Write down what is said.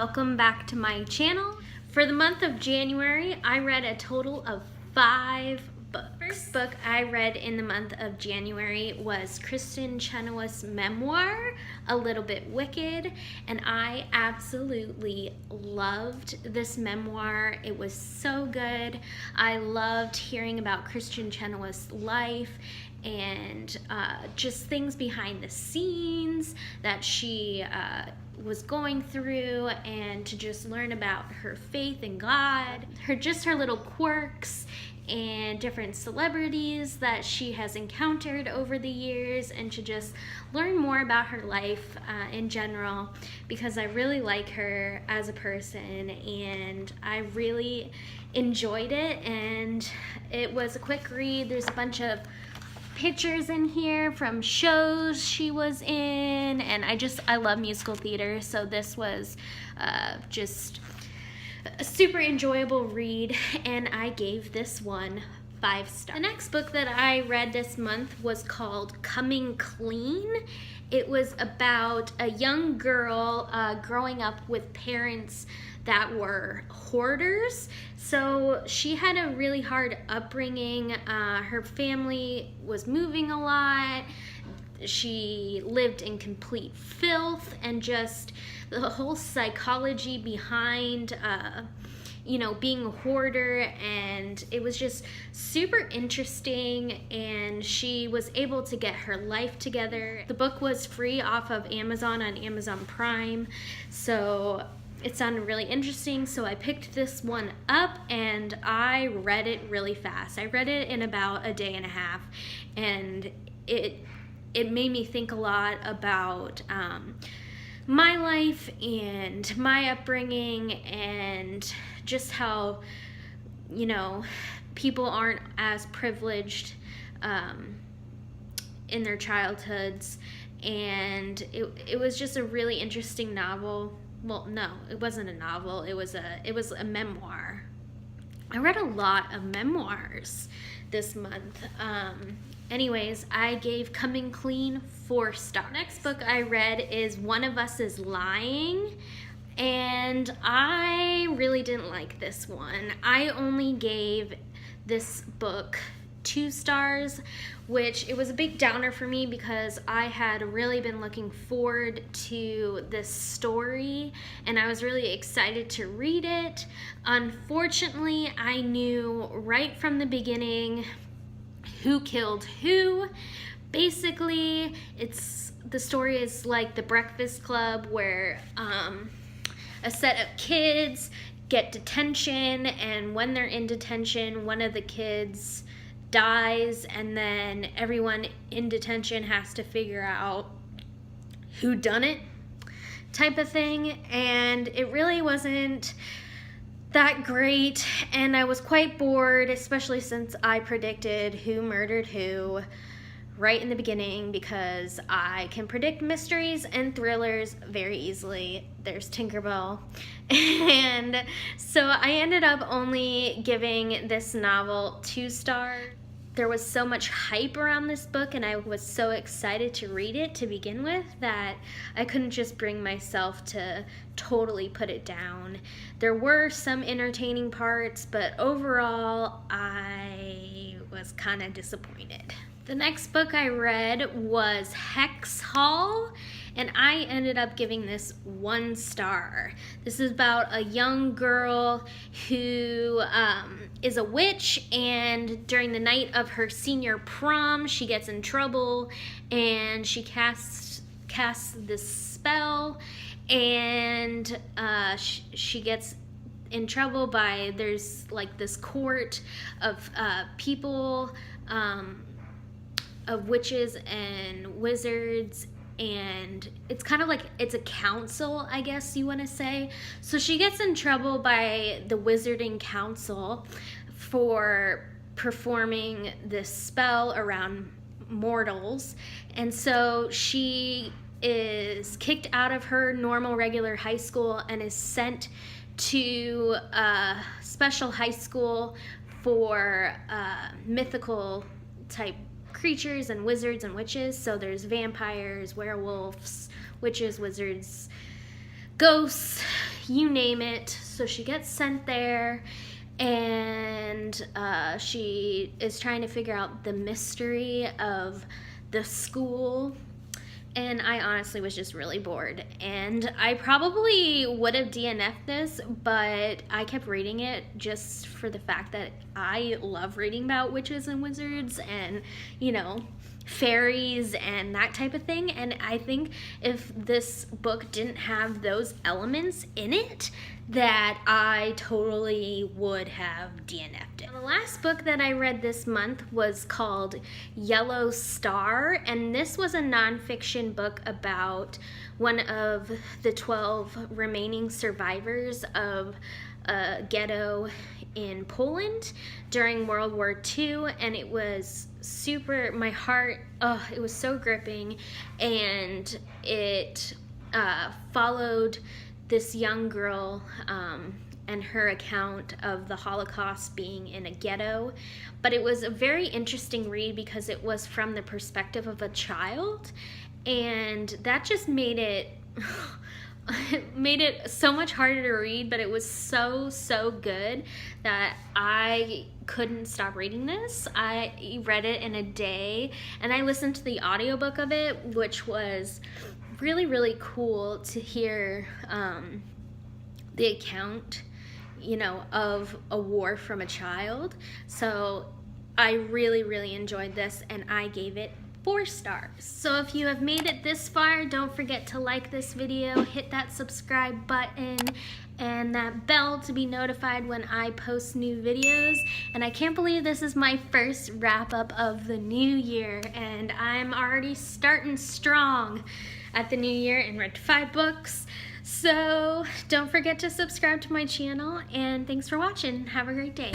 welcome back to my channel. For the month of January, I read a total of 5 books. First book I read in the month of January was Kristin Chenoweth's memoir, A Little Bit Wicked, and I absolutely loved this memoir. It was so good. I loved hearing about Kristin Chenoweth's life and just things behind the scenes that she was going through, and to just learn about her faith in God, her little quirks and different celebrities that she has encountered over the years, and to just learn more about her life in general, because I really like her as a person and I really enjoyed it. And it was a quick read. There's a bunch of pictures in here from shows she was in, and I love musical theater, so this was just a super enjoyable read, and I gave this one 5 stars. The next book that I read this month was called Coming Clean. It was about a young girl growing up with parents that were hoarders. So she had a really hard upbringing. Her family was moving a lot. She lived in complete filth, and just the whole psychology behind being a hoarder, and it was just super interesting, and she was able to get her life together. The book was free off of Amazon on Amazon Prime, so it sounded really interesting, so I picked this one up and I read it really fast. I read it in about a day and a half, and it made me think a lot about my life and my upbringing, and just how, people aren't as privileged in their childhoods. And it was just a really interesting novel. Well, no, it wasn't a novel. It was a memoir. I read a lot of memoirs this month. Anyways, I gave Coming Clean 4 stars. Next book I read is One of Us is Lying, and I really didn't like this one. I only gave this book 2 stars, which it was a big downer for me because I had really been looking forward to this story and I was really excited to read it. Unfortunately, I knew right from the beginning who killed who. Basically, the story is like The Breakfast Club, where a set of kids get detention, and when they're in detention, one of the kids dies, and then everyone in detention has to figure out who done it, type of thing. And it really wasn't that great, and I was quite bored, especially since I predicted who murdered who right in the beginning, because I can predict mysteries and thrillers very easily. There's Tinkerbell. And so I ended up only giving this novel 2 stars. There was so much hype around this book, and I was so excited to read it to begin with, that I couldn't just bring myself to totally put it down. There were some entertaining parts, but overall I was kind of disappointed. The next book I read was Hex Hall, and I ended up giving this 1 star. This is about a young girl who is a witch, and during the night of her senior prom, she gets in trouble, and she casts this spell, and she gets in trouble by, there's like this court of people, of witches and wizards, and it's kind of like, it's a council, I guess you want to say. So she gets in trouble by the Wizarding Council for performing this spell around mortals, and so she is kicked out of her normal regular high school and is sent to a special high school for mythical type creatures and wizards and witches. So there's vampires, werewolves, witches, wizards, ghosts, you name it. So she gets sent there, and she is trying to figure out the mystery of the school. And I honestly was just really bored, and I probably would have DNF'd this, but I kept reading it just for the fact that I love reading about witches and wizards and, you know, fairies and that type of thing. And I think if this book didn't have those elements in it, that I totally would have DNF'd it. The last book that I read this month was called Yellow Star, and this was a nonfiction book about one of the 12 remaining survivors of a ghetto in Poland during World War II, and it was super, my heart, it was so gripping, and it followed this young girl and her account of the Holocaust being in a ghetto. But it was a very interesting read because it was from the perspective of a child, and that just made it made it so much harder to read, but it was so good that I couldn't stop reading this. I read it in a day, and I listened to the audiobook of it, which was really cool to hear the account, you know, of a war from a child. So I really enjoyed this, and I gave it 4 stars. So if you have made it this far, don't forget to like this video, hit that subscribe button and that bell to be notified when I post new videos. And I can't believe this is my first wrap up of the new year, and I'm already starting strong at the new year and read 5 books. So don't forget to subscribe to my channel, and thanks for watching. Have a great day.